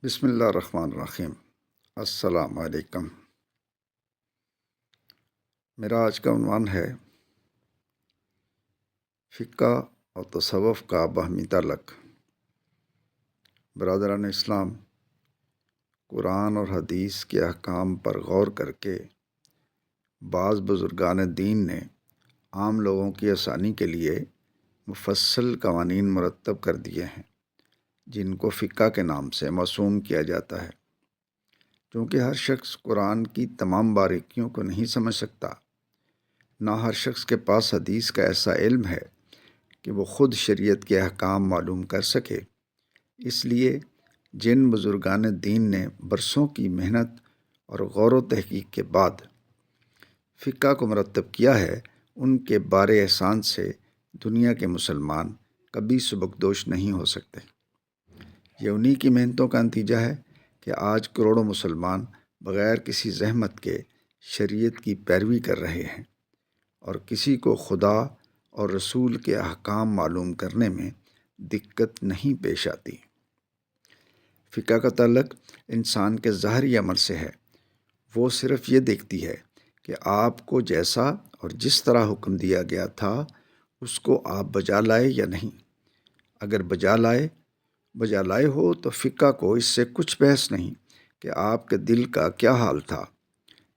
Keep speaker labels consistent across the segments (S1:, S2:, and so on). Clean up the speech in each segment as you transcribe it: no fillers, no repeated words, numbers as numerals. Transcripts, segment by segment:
S1: بسم اللہ الرحمن الرحیم۔ السلام علیکم۔ میرا آج کا عنوان ہے فقہ اور تصوف کا باہمی تعلق۔ برادران اسلام، قرآن اور حدیث کے احکام پر غور کر کے بعض بزرگان دین نے عام لوگوں کی آسانی کے لیے مفصل قوانین مرتب کر دیے ہیں، جن کو فقہ کے نام سے موسوم کیا جاتا ہے۔ چونکہ ہر شخص قرآن کی تمام باریکیوں کو نہیں سمجھ سکتا، نہ ہر شخص کے پاس حدیث کا ایسا علم ہے کہ وہ خود شریعت کے احکام معلوم کر سکے، اس لیے جن بزرگان دین نے برسوں کی محنت اور غور و تحقیق کے بعد فقہ کو مرتب کیا ہے، ان کے بارے احسان سے دنیا کے مسلمان کبھی سبکدوش نہیں ہو سکتے۔ یہ انہی کی محنتوں کا نتیجہ ہے کہ آج کروڑوں مسلمان بغیر کسی زحمت کے شریعت کی پیروی کر رہے ہیں، اور کسی کو خدا اور رسول کے احکام معلوم کرنے میں دقت نہیں پیش آتی۔ فقہ کا تعلق انسان کے ظاہری عمل سے ہے۔ وہ صرف یہ دیکھتی ہے کہ آپ کو جیسا اور جس طرح حکم دیا گیا تھا اس کو آپ بجا لائے یا نہیں۔ اگر بجا لائے ہو تو فقہ کو اس سے کچھ بحث نہیں کہ آپ کے دل کا کیا حال تھا۔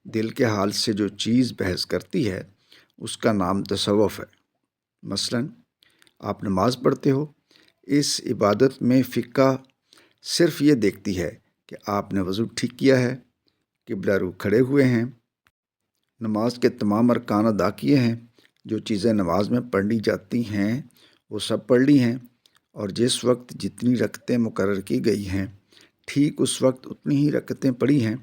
S1: دل کے حال سے جو چیز بحث کرتی ہے اس کا نام تصوف ہے۔ مثلا آپ نماز پڑھتے ہو، اس عبادت میں فقہ صرف یہ دیکھتی ہے کہ آپ نے وضو ٹھیک کیا ہے، قبلہ رو کھڑے ہوئے ہیں، نماز کے تمام ارکان ادا کیے ہیں، جو چیزیں نماز میں پڑھی جاتی ہیں وہ سب پڑھ لی ہیں، اور جس وقت جتنی رکعتیں مقرر کی گئی ہیں ٹھیک اس وقت اتنی ہی رکعتیں پڑھی ہیں۔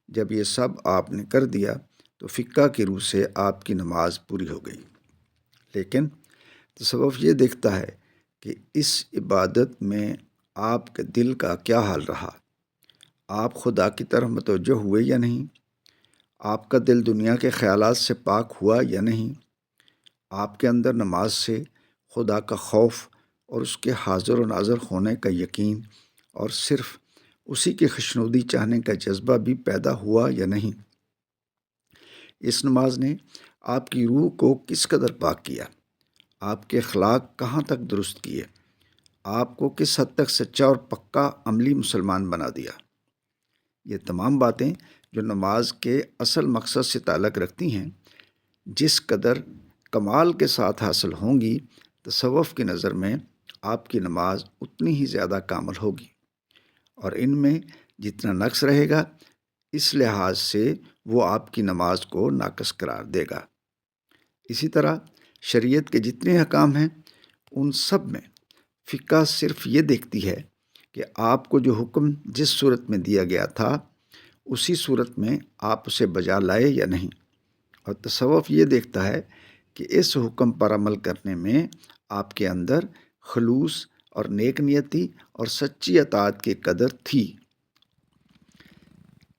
S1: جب یہ سب آپ نے کر دیا تو فقہ کی روح سے آپ کی نماز پوری ہو گئی۔ لیکن تصوف یہ دیکھتا ہے کہ اس عبادت میں آپ کے دل کا کیا حال رہا، آپ خدا کی طرف متوجہ ہوئے یا نہیں، آپ کا دل دنیا کے خیالات سے پاک ہوا یا نہیں، آپ کے اندر نماز سے خدا کا خوف اور اس کے حاضر و ناظر ہونے کا یقین اور صرف اسی کی خوشنودی چاہنے کا جذبہ بھی پیدا ہوا یا نہیں۔ اس نماز نے آپ کی روح کو کس قدر پاک کیا، آپ کے اخلاق کہاں تک درست کیے، آپ کو کس حد تک سچا اور پکا عملی مسلمان بنا دیا۔ یہ تمام باتیں جو نماز کے اصل مقصد سے تعلق رکھتی ہیں، جس قدر کمال کے ساتھ حاصل ہوں گی، تصوف کی نظر میں آپ کی نماز اتنی ہی زیادہ کامل ہوگی، اور ان میں جتنا نقص رہے گا اس لحاظ سے وہ آپ کی نماز کو ناقص قرار دے گا۔ اسی طرح شریعت کے جتنے احکام ہیں ان سب میں فقہ صرف یہ دیکھتی ہے کہ آپ کو جو حکم جس صورت میں دیا گیا تھا اسی صورت میں آپ اسے بجا لائے یا نہیں، اور تصوف یہ دیکھتا ہے کہ اس حکم پر عمل کرنے میں آپ کے اندر خلوص اور نیک نیتی اور سچی اطاعت کی قدر تھی۔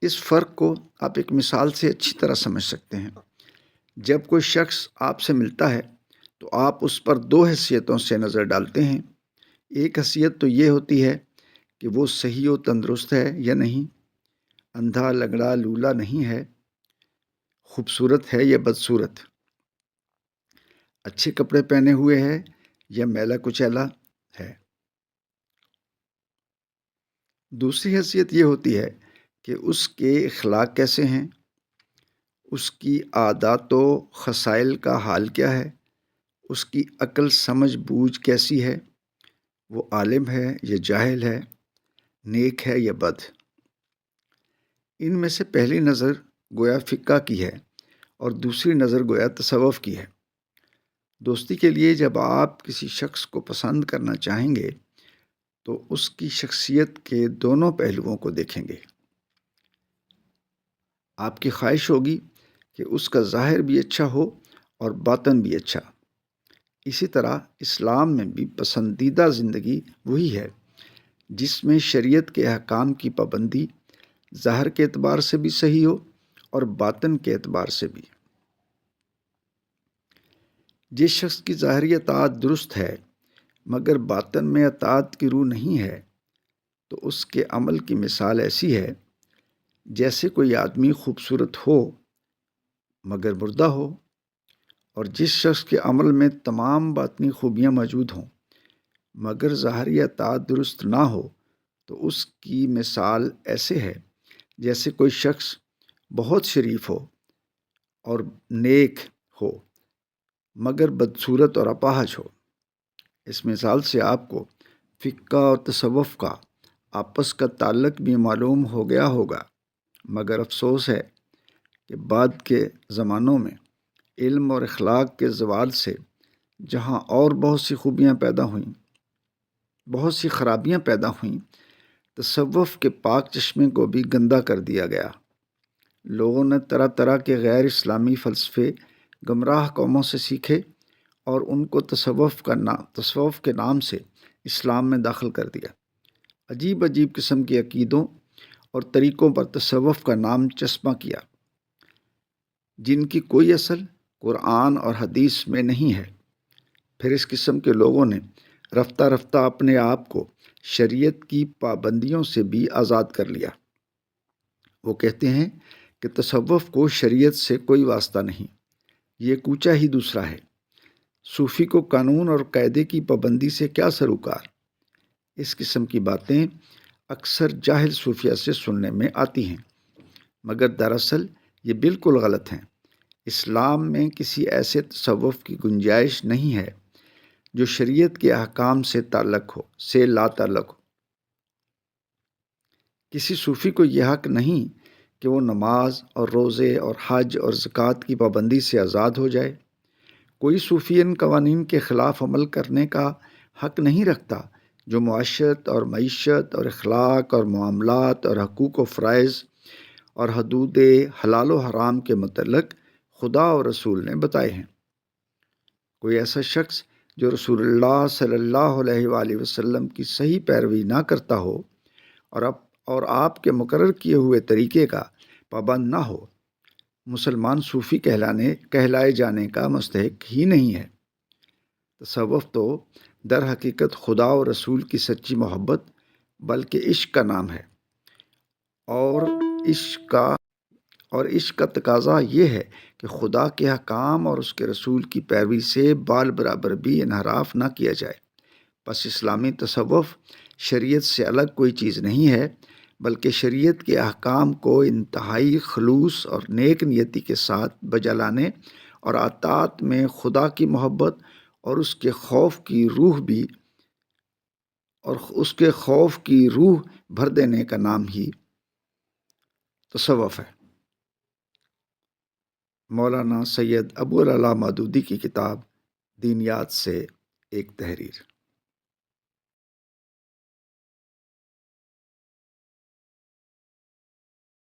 S1: اس فرق کو آپ ایک مثال سے اچھی طرح سمجھ سکتے ہیں۔ جب کوئی شخص آپ سے ملتا ہے تو آپ اس پر دو حیثیتوں سے نظر ڈالتے ہیں۔ ایک حیثیت تو یہ ہوتی ہے کہ وہ صحیح و تندرست ہے یا نہیں، اندھا لنگڑا لولا نہیں ہے، خوبصورت ہے یا بدصورت، اچھے کپڑے پہنے ہوئے ہے یا میلا کچیلا ہے۔ دوسری حیثیت یہ ہوتی ہے کہ اس کے اخلاق کیسے ہیں، اس کی عادات و خصائل کا حال کیا ہے، اس کی عقل سمجھ بوجھ کیسی ہے، وہ عالم ہے یا جاہل ہے، نیک ہے یا بد۔ ان میں سے پہلی نظر گویا فقہ کی ہے اور دوسری نظر گویا تصوف کی ہے۔ دوستی کے لیے جب آپ کسی شخص کو پسند کرنا چاہیں گے تو اس کی شخصیت کے دونوں پہلوؤں کو دیکھیں گے۔ آپ کی خواہش ہوگی کہ اس کا ظاہر بھی اچھا ہو اور باطن بھی اچھا۔ اسی طرح اسلام میں بھی پسندیدہ زندگی وہی ہے جس میں شریعت کے احکام کی پابندی ظاہر کے اعتبار سے بھی صحیح ہو اور باطن کے اعتبار سے بھی۔ جس شخص کی ظاہری اطاعت درست ہے مگر باطن میں اطاعت کی روح نہیں ہے، تو اس کے عمل کی مثال ایسی ہے جیسے کوئی آدمی خوبصورت ہو مگر مردہ ہو، اور جس شخص کے عمل میں تمام باطنی خوبیاں موجود ہوں مگر ظاہری اطاعت درست نہ ہو، تو اس کی مثال ایسے ہے جیسے کوئی شخص بہت شریف ہو اور نیک ہو مگر بدصورت اور اپاہج ہو۔ اس مثال سے آپ کو فقہ اور تصوف کا آپس کا تعلق بھی معلوم ہو گیا ہوگا، مگر افسوس ہے کہ بعد کے زمانوں میں علم اور اخلاق کے زوال سے جہاں اور بہت سی خوبیاں پیدا ہوئیں، بہت سی خرابیاں پیدا ہوئیں، تصوف کے پاک چشمے کو بھی گندا کر دیا گیا۔ لوگوں نے طرح طرح کے غیر اسلامی فلسفے گمراہ قوموں سے سیکھے اور ان کو تصوف کے نام سے اسلام میں داخل کر دیا۔ عجیب عجیب قسم کے عقیدوں اور طریقوں پر تصوف کا نام چسپاں کیا، جن کی کوئی اصل قرآن اور حدیث میں نہیں ہے۔ پھر اس قسم کے لوگوں نے رفتہ رفتہ اپنے آپ کو شریعت کی پابندیوں سے بھی آزاد کر لیا۔ وہ کہتے ہیں کہ تصوف کو شریعت سے کوئی واسطہ نہیں، یہ کوچہ ہی دوسرا ہے۔ صوفی کو قانون اور قاعدے کی پابندی سے کیا سروکار؟ اس قسم کی باتیں اکثر جاہل صوفیہ سے سننے میں آتی ہیں، مگر دراصل یہ بالکل غلط ہیں۔ اسلام میں کسی ایسے تصوف کی گنجائش نہیں ہے جو شریعت کے احکام سے لا تعلق ہو۔ کسی صوفی کو یہ حق نہیں کہ وہ نماز اور روزے اور حج اور زکوٰۃ کی پابندی سے آزاد ہو جائے۔ کوئی صوفی ان قوانین کے خلاف عمل کرنے کا حق نہیں رکھتا جو معاشرت اور معیشت اور اخلاق اور معاملات اور حقوق و فرائض اور حدود حلال و حرام کے متعلق خدا اور رسول نے بتائے ہیں۔ کوئی ایسا شخص جو رسول اللہ صلی اللہ علیہ وآلہ وسلم کی صحیح پیروی نہ کرتا ہو اور آپ کے مقرر کیے ہوئے طریقے کا پابند نہ ہو، مسلمان صوفی کہلائے جانے کا مستحق ہی نہیں ہے۔ تصوف تو در حقیقت خدا و رسول کی سچی محبت بلکہ عشق کا نام ہے، اور عشق کا تقاضا یہ ہے کہ خدا کے حکام اور اس کے رسول کی پیروی سے بال برابر بھی انحراف نہ کیا جائے۔ پس اسلامی تصوف شریعت سے الگ کوئی چیز نہیں ہے، بلکہ شریعت کے احکام کو انتہائی خلوص اور نیک نیتی کے ساتھ بجا لانے اور اطاعت میں خدا کی محبت اور اس کے خوف کی روح بھر دینے کا نام ہی تصوف ہے۔ مولانا سید ابو العلا مودودی کی کتاب دینیات سے ایک تحریر۔